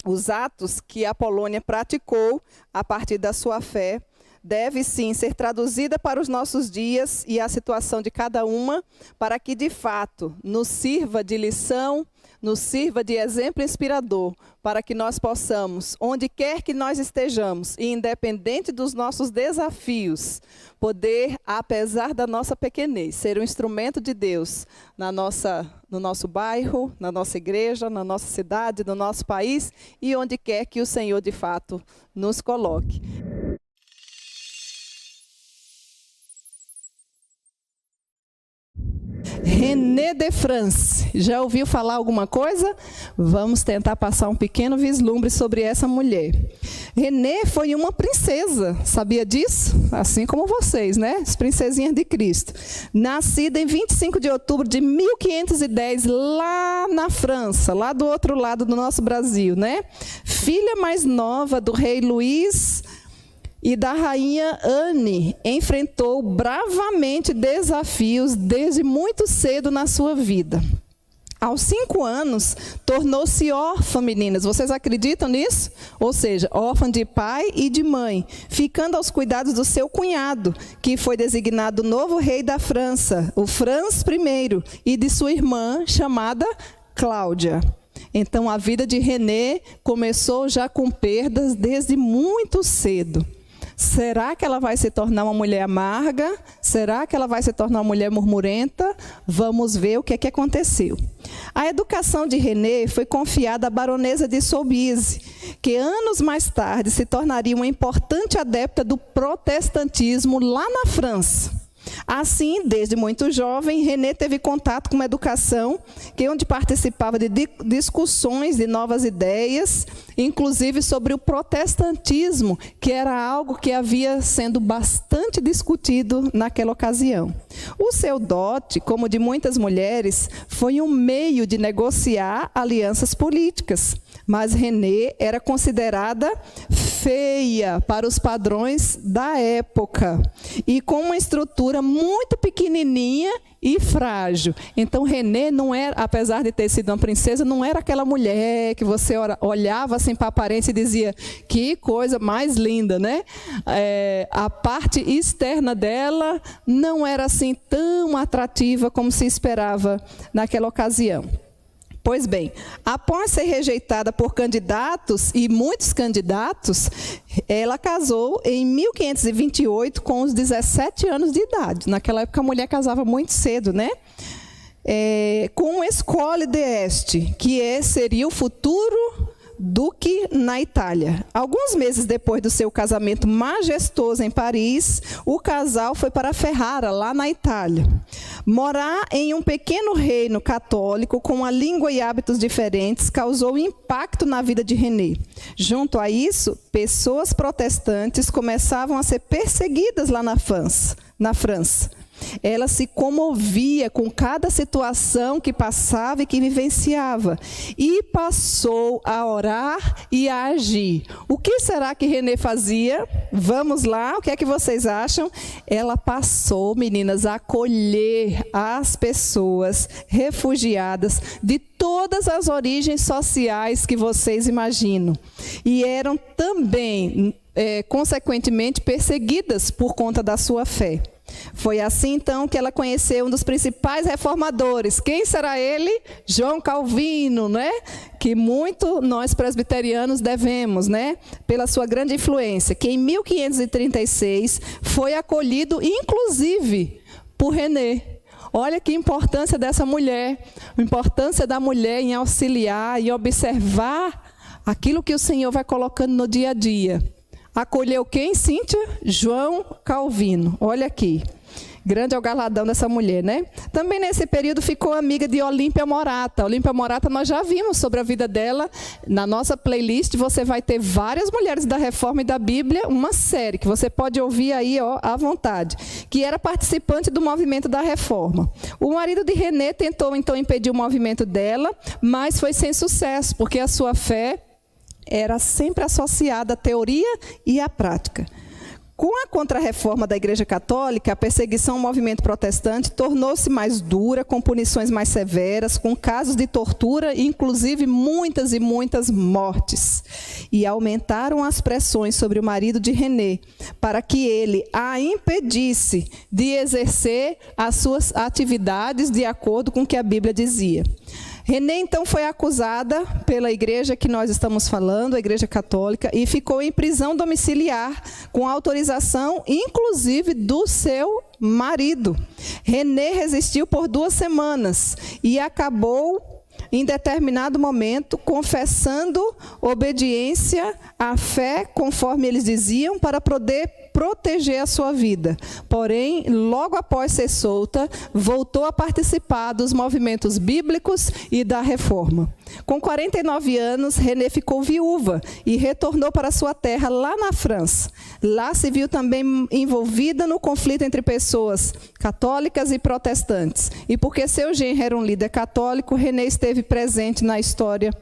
os atos que Apolônia praticou a partir da sua fé, deve sim ser traduzida para os nossos dias e a situação de cada uma, para que de fato nos sirva de lição, nos sirva de exemplo inspirador, para que nós possamos, onde quer que nós estejamos, e independente dos nossos desafios, poder, apesar da nossa pequenez, ser um instrumento de Deus no nosso bairro, na nossa igreja, na nossa cidade, no nosso país e onde quer que o Senhor de fato nos coloque. René de France, já ouviu falar alguma coisa? Vamos tentar passar um pequeno vislumbre sobre essa mulher. René foi uma princesa, sabia disso? Assim como vocês, né? As princesinhas de Cristo. Nascida em 25 de outubro de 1510, lá na França, lá do outro lado do nosso Brasil, né? Filha mais nova do rei Luís e da rainha Anne enfrentou bravamente desafios desde muito cedo na sua vida. Aos 5 anos, tornou-se órfã, meninas. Vocês acreditam nisso? Ou seja, órfã de pai e de mãe, ficando aos cuidados do seu cunhado, que foi designado novo rei da França, o Franz I, e de sua irmã, chamada Cláudia. Então, a vida de René começou já com perdas desde muito cedo. Será que ela vai se tornar uma mulher amarga? Será que ela vai se tornar uma mulher murmurenta? Vamos ver o que é que aconteceu. A educação de René foi confiada à baronesa de Soubise, que anos mais tarde se tornaria uma importante adepta do protestantismo lá na França. Assim, desde muito jovem, René teve contato com uma educação onde participava de discussões de novas ideias, inclusive sobre o protestantismo, que era algo que havia sendo bastante discutido naquela ocasião. O seu dote, como de muitas mulheres, foi um meio de negociar alianças políticas, mas René era considerada feia para os padrões da época e com uma estrutura muito pequenininha e frágil. Então, René não era, apesar de ter sido uma princesa, não era aquela mulher que você olhava assim para a aparência e dizia, que coisa mais linda, né? A parte externa dela não era assim tão atrativa como se esperava naquela ocasião. Pois bem, após ser rejeitada por candidatos e muitos candidatos, ela casou em 1528 com os 17 anos de idade. Naquela época a mulher casava muito cedo, né? Com o Escole d'Este, que seria o futuro duque na Itália. Alguns meses depois do seu casamento majestoso em Paris, o casal foi para Ferrara, lá na Itália. Morar em um pequeno reino católico com uma língua e hábitos diferentes causou impacto na vida de René. Junto a isso, pessoas protestantes começavam a ser perseguidas lá na França. Ela se comovia com cada situação que passava e que vivenciava. E passou a orar e a agir. O que será que René fazia? Vamos lá, o que é que vocês acham? Ela passou, meninas, a acolher as pessoas refugiadas de todas as origens sociais que vocês imaginam. E eram também, consequentemente, perseguidas por conta da sua fé. Foi assim, então, que ela conheceu um dos principais reformadores. Quem será ele? João Calvino, né? Que muito nós presbiterianos devemos, né? Pela sua grande influência, que em 1536 foi acolhido, inclusive, por René. Olha que importância dessa mulher, a importância da mulher em auxiliar e observar aquilo que o Senhor vai colocando no dia a dia. Acolheu quem, Cíntia? João Calvino. Olha aqui. Grande é o galardão dessa mulher, né? Também nesse período ficou amiga de Olímpia Morata. Olímpia Morata nós já vimos sobre a vida dela. Na nossa playlist você vai ter várias mulheres da Reforma e da Bíblia, uma série que você pode ouvir aí à vontade, que era participante do movimento da Reforma. O marido de René tentou então impedir o movimento dela, mas foi sem sucesso, porque a sua fé era sempre associada à teoria e à prática. Com a contra-reforma da Igreja Católica, a perseguição ao movimento protestante tornou-se mais dura, com punições mais severas, com casos de tortura, inclusive muitas e muitas mortes. E aumentaram as pressões sobre o marido de René, para que ele a impedisse de exercer as suas atividades de acordo com o que a Bíblia dizia. René, então, foi acusada pela igreja que nós estamos falando, a Igreja Católica, e ficou em prisão domiciliar, com autorização, inclusive, do seu marido. René resistiu por 2 semanas e acabou, em determinado momento, confessando obediência à fé, conforme eles diziam, para poder proteger a sua vida. Porém, logo após ser solta, voltou a participar dos movimentos bíblicos e da Reforma. Com 49 anos, René ficou viúva e retornou para sua terra lá na França. Lá se viu também envolvida no conflito entre pessoas católicas e protestantes. E porque seu genro era um líder católico, René esteve presente na história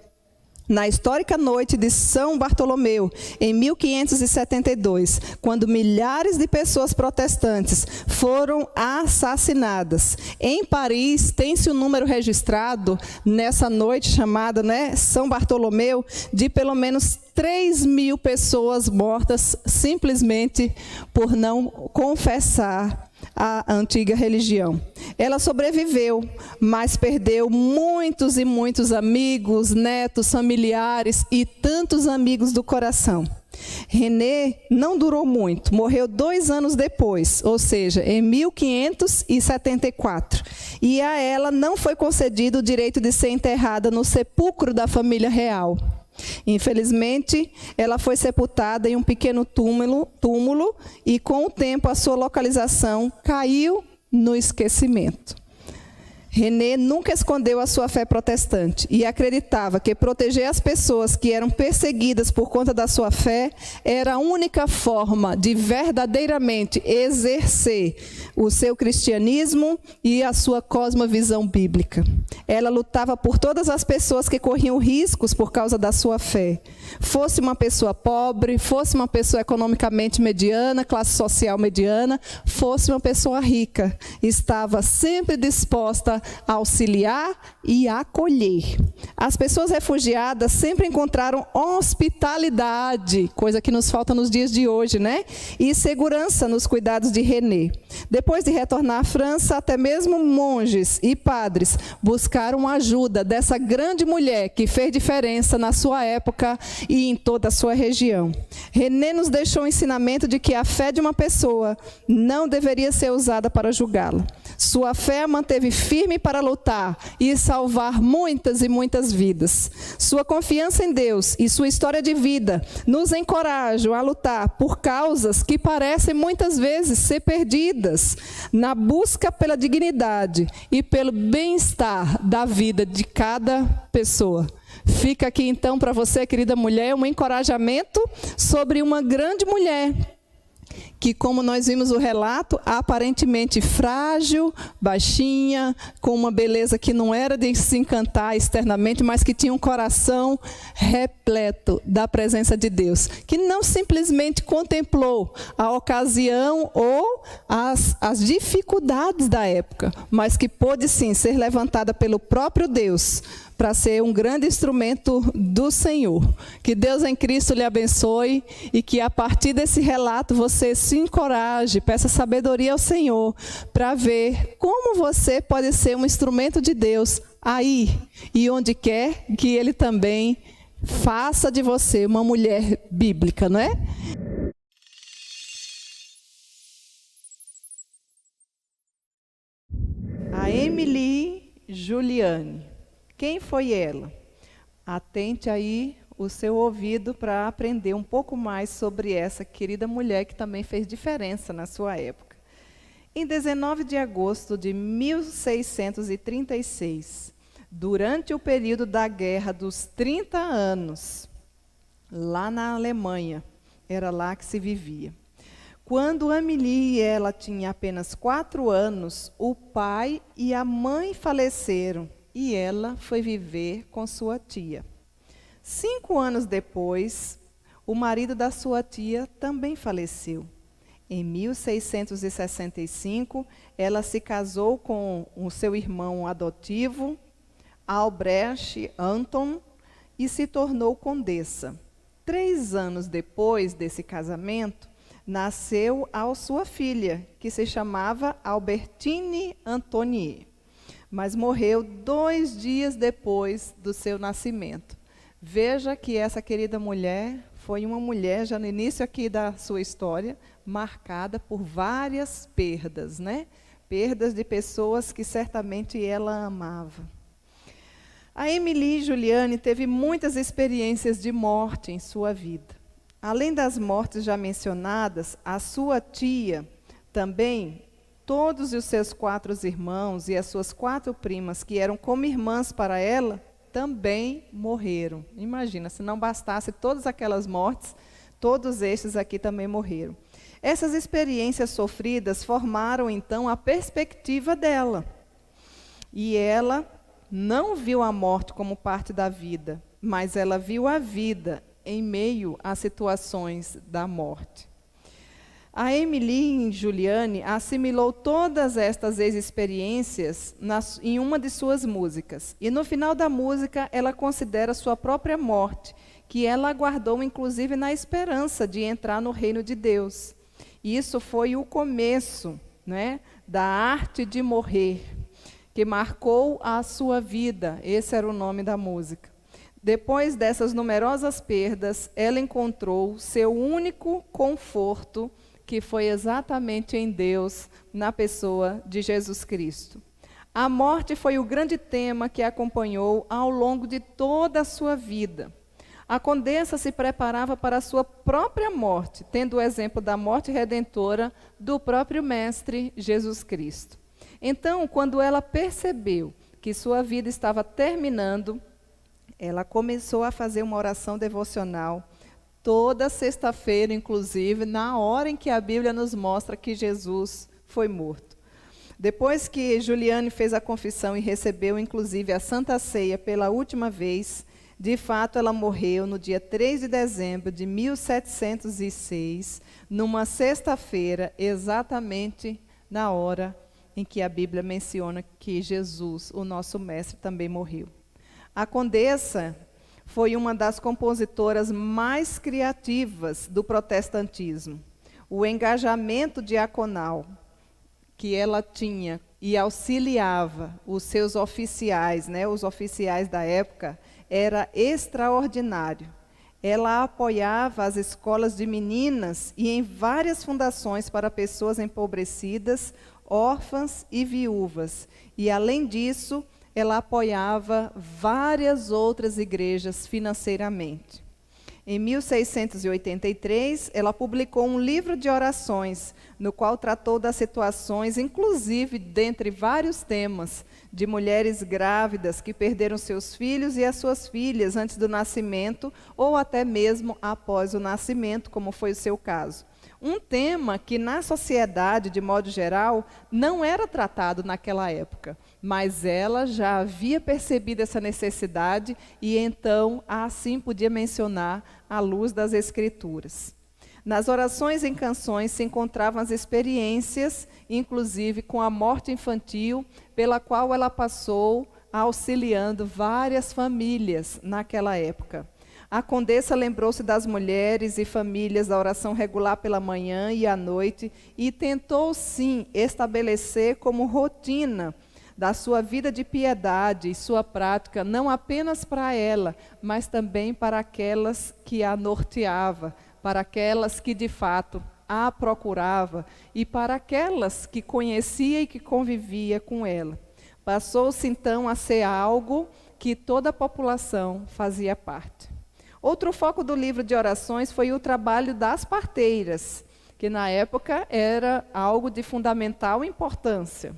na histórica noite de São Bartolomeu, em 1572, quando milhares de pessoas protestantes foram assassinadas. Em Paris, tem-se um número registrado, nessa noite chamada, São Bartolomeu, de pelo menos 3.000 pessoas mortas simplesmente por não confessar a antiga religião. Ela sobreviveu, mas perdeu muitos e muitos amigos, netos, familiares e tantos amigos do coração. René não durou muito, morreu 2 anos depois, ou seja, em 1574. E a ela não foi concedido o direito de ser enterrada no sepulcro da família real. Infelizmente, ela foi sepultada em um pequeno túmulo e, com o tempo, a sua localização caiu no esquecimento. René nunca escondeu a sua fé protestante e acreditava que proteger as pessoas que eram perseguidas por conta da sua fé era a única forma de verdadeiramente exercer o seu cristianismo e a sua cosmovisão bíblica. Ela lutava por todas as pessoas que corriam riscos por causa da sua fé. Fosse uma pessoa pobre, fosse uma pessoa economicamente mediana, classe social mediana, fosse uma pessoa rica. Estava sempre disposta a auxiliar e acolher. As pessoas refugiadas sempre encontraram hospitalidade, coisa que nos falta nos dias de hoje, e segurança nos cuidados de René. Depois de retornar à França, até mesmo monges e padres buscaram ajuda dessa grande mulher que fez diferença na sua época e em toda a sua região. René nos deixou o ensinamento de que a fé de uma pessoa não deveria ser usada para julgá-la. Sua fé a manteve firme para lutar e salvar muitas e muitas vidas. Sua confiança em Deus e sua história de vida nos encorajam a lutar por causas que parecem muitas vezes ser perdidas, na busca pela dignidade e pelo bem-estar da vida de cada pessoa. Fica aqui então para você, querida mulher, um encorajamento sobre uma grande mulher que, como nós vimos o relato, aparentemente frágil, baixinha, com uma beleza que não era de se encantar externamente, mas que tinha um coração repleto da presença de Deus, que não simplesmente contemplou a ocasião ou as dificuldades da época, mas que pôde sim ser levantada pelo próprio Deus para ser um grande instrumento do Senhor. Que Deus em Cristo lhe abençoe e que a partir desse relato você se encoraje, peça sabedoria ao Senhor para ver como você pode ser um instrumento de Deus aí e onde quer que Ele também faça de você uma mulher bíblica, não é? A Emily Juliane. Quem foi ela? Atente aí o seu ouvido para aprender um pouco mais sobre essa querida mulher que também fez diferença na sua época. Em 19 de agosto de 1636, durante o período da Guerra dos 30 Anos, lá na Alemanha, era lá que se vivia. Quando Amélie ela tinha apenas 4 anos, o pai e a mãe faleceram e ela foi viver com sua tia. 5 anos depois, o marido da sua tia também faleceu. Em 1665, ela se casou com o seu irmão adotivo, Albrecht Anton, e se tornou condessa. 3 anos depois desse casamento, nasceu a sua filha, que se chamava Albertine Antonie, mas morreu 2 dias depois do seu nascimento. Veja que essa querida mulher foi uma mulher, já no início aqui da sua história, marcada por várias perdas, Perdas de pessoas que certamente ela amava. A Emily Juliane teve muitas experiências de morte em sua vida. Além das mortes já mencionadas, a sua tia também, todos os seus 4 irmãos e as suas 4 primas, que eram como irmãs para ela, também morreram. Imagina, se não bastasse todas aquelas mortes, todos estes aqui também morreram. Essas experiências sofridas formaram, então, a perspectiva dela. E ela não viu a morte como parte da vida, mas ela viu a vida em meio às situações da morte. A Emily Juliane assimilou todas estas experiências em uma de suas músicas. E no final da música, ela considera sua própria morte, que ela aguardou inclusive na esperança de entrar no reino de Deus. E isso foi o começo, né, da arte de morrer, que marcou a sua vida. Esse era o nome da música. Depois dessas numerosas perdas, ela encontrou seu único conforto, que foi exatamente em Deus, na pessoa de Jesus Cristo. A morte foi o grande tema que a acompanhou ao longo de toda a sua vida. A condessa se preparava para a sua própria morte, tendo o exemplo da morte redentora do próprio Mestre Jesus Cristo. Então, quando ela percebeu que sua vida estava terminando, ela começou a fazer uma oração devocional toda sexta-feira, inclusive, na hora em que a Bíblia nos mostra que Jesus foi morto. Depois que Juliane fez a confissão e recebeu, inclusive, a Santa Ceia pela última vez, de fato, ela morreu no dia 3 de dezembro de 1706, numa sexta-feira, exatamente na hora em que a Bíblia menciona que Jesus, o nosso mestre, também morreu. A condessa foi uma das compositoras mais criativas do protestantismo. O engajamento diaconal que ela tinha e auxiliava os seus oficiais, né, os oficiais da época, era extraordinário. Ela apoiava as escolas de meninas e em várias fundações para pessoas empobrecidas, órfãs e viúvas. E, além disso, ela apoiava várias outras igrejas financeiramente. Em 1683, ela publicou um livro de orações, no qual tratou das situações, inclusive, dentre vários temas, de mulheres grávidas que perderam seus filhos e as suas filhas antes do nascimento, ou até mesmo após o nascimento, como foi o seu caso. Um tema que, na sociedade, de modo geral, não era tratado naquela época, mas ela já havia percebido essa necessidade e, então, assim podia mencionar à luz das Escrituras. Nas orações em canções se encontravam as experiências, inclusive com a morte infantil, pela qual ela passou auxiliando várias famílias naquela época. A condessa lembrou-se das mulheres e famílias da oração regular pela manhã e à noite e tentou, sim, estabelecer como rotina da sua vida de piedade e sua prática, não apenas para ela, mas também para aquelas que a norteava, para aquelas que, de fato, a procurava e para aquelas que conhecia e que convivia com ela. Passou-se, então, a ser algo que toda a população fazia parte. Outro foco do livro de orações foi o trabalho das parteiras, que na época era algo de fundamental importância.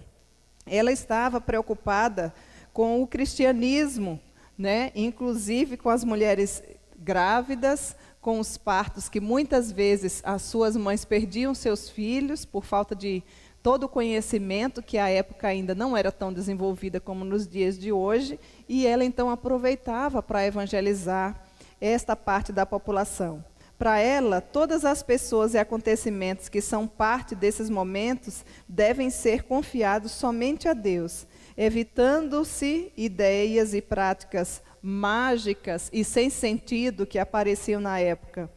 Ela estava preocupada com o cristianismo, né? Inclusive com as mulheres grávidas, com os partos que muitas vezes as suas mães perdiam seus filhos por falta de todo o conhecimento, que à época ainda não era tão desenvolvida como nos dias de hoje, e ela então aproveitava para evangelizar esta parte da população. Para ela, todas as pessoas e acontecimentos que são parte desses momentos devem ser confiados somente a Deus, evitando-se ideias e práticas mágicas e sem sentido que apareciam na época.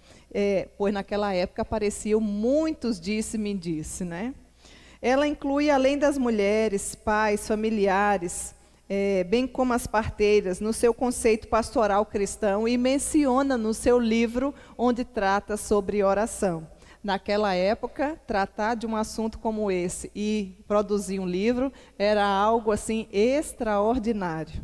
Pois naquela época apareciam muitos disse-me-disse, né? Ela inclui, além das mulheres, pais, familiares, bem como as parteiras, no seu conceito pastoral cristão e menciona no seu livro onde trata sobre oração. Naquela época, tratar de um assunto como esse e produzir um livro era algo assim extraordinário.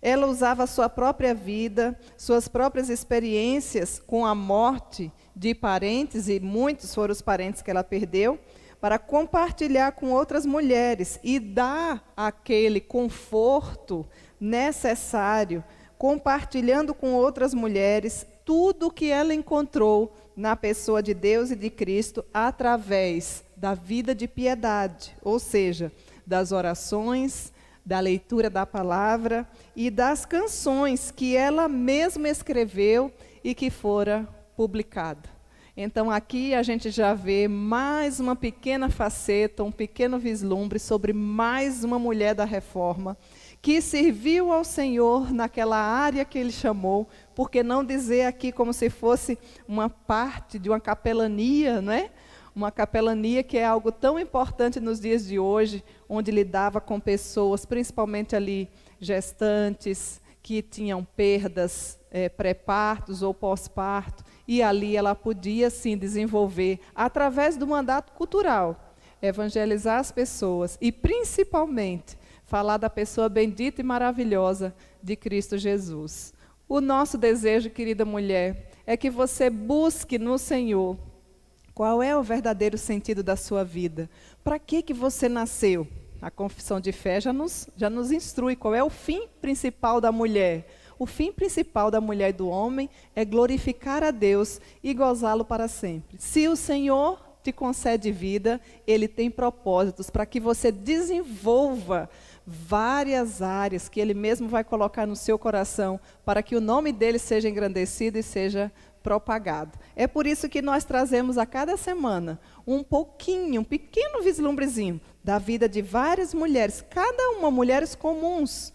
Ela usava a sua própria vida, suas próprias experiências com a morte de parentes, e muitos foram os parentes que ela perdeu, para compartilhar com outras mulheres e dar aquele conforto necessário, compartilhando com outras mulheres tudo o que ela encontrou na pessoa de Deus e de Cristo através da vida de piedade, ou seja, das orações, da leitura da palavra e das canções que ela mesma escreveu e que fora publicada. Então aqui a gente já vê mais uma pequena faceta, um pequeno vislumbre sobre mais uma mulher da Reforma, que serviu ao Senhor naquela área que Ele chamou, porque não dizer aqui como se fosse uma parte de uma capelania, não é? Uma capelania que é algo tão importante nos dias de hoje, onde lidava com pessoas, principalmente ali gestantes, que tinham perdas pré-partos ou pós-parto, e ali ela podia, sim, desenvolver, através do mandato cultural, evangelizar as pessoas e, principalmente, falar da pessoa bendita e maravilhosa de Cristo Jesus. O nosso desejo, querida mulher, é que você busque no Senhor qual é o verdadeiro sentido da sua vida. Para que você nasceu? A confissão de fé já nos instrui qual é o fim principal da mulher. O fim principal da mulher e do homem é glorificar a Deus e gozá-lo para sempre. Se o Senhor te concede vida, Ele tem propósitos para que você desenvolva várias áreas que Ele mesmo vai colocar no seu coração para que o nome dEle seja engrandecido e seja propagado. É por isso que nós trazemos a cada semana um pequeno vislumbrezinho da vida de várias mulheres, cada uma mulheres comuns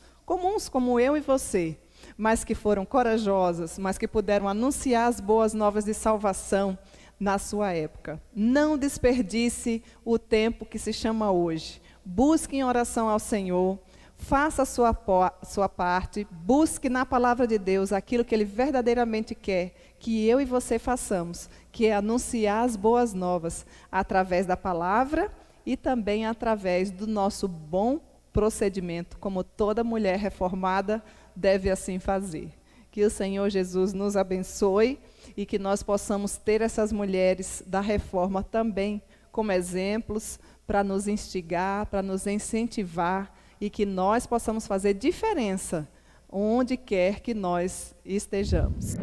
como eu e você, mas que foram corajosas, mas que puderam anunciar as boas novas de salvação na sua época. Não desperdice o tempo que se chama hoje. Busque em oração ao Senhor, faça a sua parte, busque na palavra de Deus aquilo que Ele verdadeiramente quer que eu e você façamos, que é anunciar as boas novas através da palavra e também através do nosso bom procedimento, como toda mulher reformada deve assim fazer. Que o Senhor Jesus nos abençoe e que nós possamos ter essas mulheres da Reforma também como exemplos para nos instigar, para nos incentivar e que nós possamos fazer diferença onde quer que nós estejamos.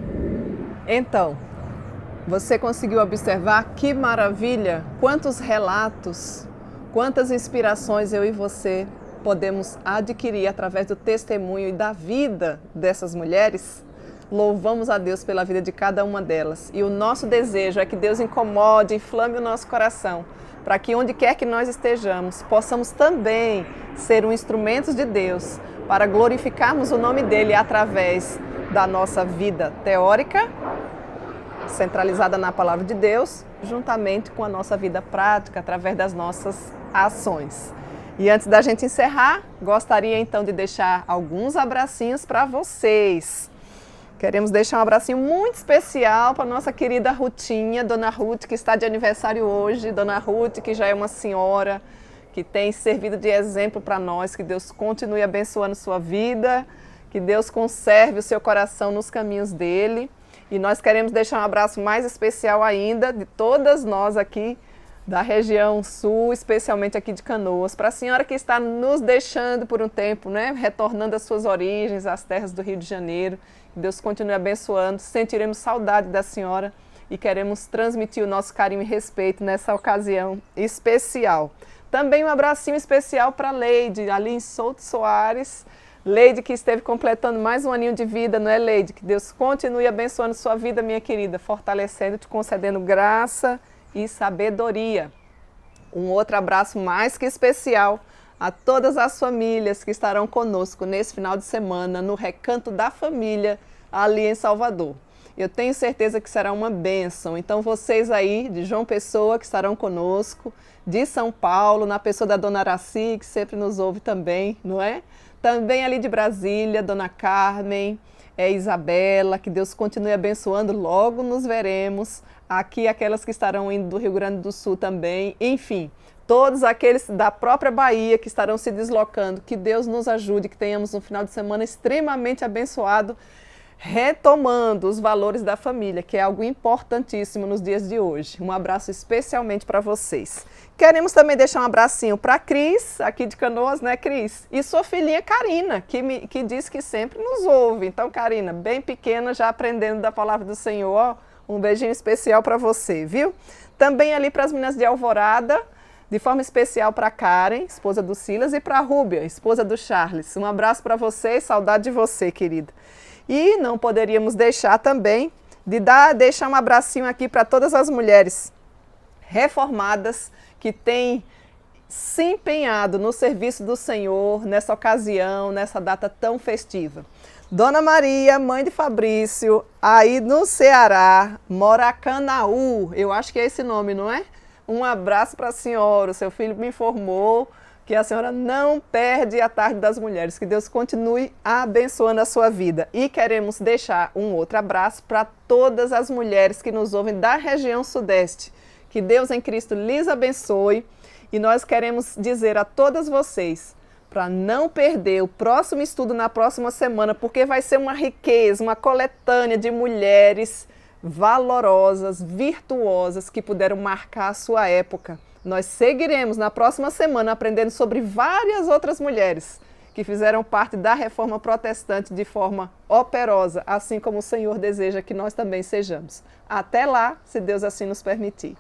Então, você conseguiu observar que maravilha, quantos relatos, quantas inspirações eu e você podemos adquirir através do testemunho e da vida dessas mulheres? Louvamos a Deus pela vida de cada uma delas. E o nosso desejo é que Deus incomode, inflame o nosso coração, para que onde quer que nós estejamos, possamos também ser um instrumento de Deus para glorificarmos o nome dEle através da nossa vida teórica, centralizada na palavra de Deus, juntamente com a nossa vida prática, através das nossas ações. E antes da gente encerrar, gostaria então de deixar alguns abracinhos para vocês. Queremos deixar um abracinho muito especial para a nossa querida Rutinha, Dona Ruth, que está de aniversário hoje. Dona Ruth, que já é uma senhora, que tem servido de exemplo para nós. Que Deus continue abençoando sua vida, que Deus conserve o seu coração nos caminhos dele. E nós queremos deixar um abraço mais especial ainda de todas nós aqui da região sul, especialmente aqui de Canoas, para a senhora que está nos deixando por um tempo, né? Retornando às suas origens, às terras do Rio de Janeiro. Que Deus continue abençoando, sentiremos saudade da senhora e queremos transmitir o nosso carinho e respeito nessa ocasião especial. Também um abracinho especial para a Leide, ali em Souto Soares. Leide, que esteve completando mais um aninho de vida, não é, Leide? Que Deus continue abençoando sua vida, minha querida, fortalecendo, te concedendo graça e sabedoria. Um outro abraço mais que especial a todas as famílias que estarão conosco nesse final de semana no Recanto da Família, ali em Salvador. Eu tenho certeza que será uma bênção. Então vocês aí de João Pessoa que estarão conosco, de São Paulo, na pessoa da Dona Araci, que sempre nos ouve também, não é? Também ali de Brasília, Dona Carmen, Isabela, que Deus continue abençoando, logo nos veremos. Aqui aquelas que estarão indo do Rio Grande do Sul também, enfim, todos aqueles da própria Bahia que estarão se deslocando, que Deus nos ajude, que tenhamos um final de semana extremamente abençoado, retomando os valores da família, que é algo importantíssimo nos dias de hoje. Um abraço especialmente para vocês. Queremos também deixar um abracinho para a Cris, aqui de Canoas, né, Cris? E sua filhinha Karina, que diz que sempre nos ouve. Então, Karina, bem pequena, já aprendendo da palavra do Senhor, ó, um beijinho especial para você, viu? Também ali para as meninas de Alvorada, De forma especial para Karen, esposa do Silas, e para a Rúbia, esposa do Charles. Um abraço para você, saudade de você, querida. E não poderíamos deixar também de deixar um abracinho aqui para todas as mulheres reformadas que têm se empenhado no serviço do Senhor nessa ocasião, nessa data tão festiva. Dona Maria, mãe de Fabrício, aí no Ceará, Moracanaú, eu acho que é esse nome, não é? Um abraço para a senhora, o seu filho me informou que a senhora não perde a Tarde das Mulheres, que Deus continue abençoando a sua vida. E queremos deixar um outro abraço para todas as mulheres que nos ouvem da região sudeste. Que Deus em Cristo lhes abençoe. E nós queremos dizer a todas vocês para não perder o próximo estudo na próxima semana, porque vai ser uma riqueza, uma coletânea de mulheres valorosas, virtuosas, que puderam marcar a sua época. Nós seguiremos na próxima semana aprendendo sobre várias outras mulheres que fizeram parte da Reforma Protestante de forma operosa, assim como o Senhor deseja que nós também sejamos. Até lá, se Deus assim nos permitir.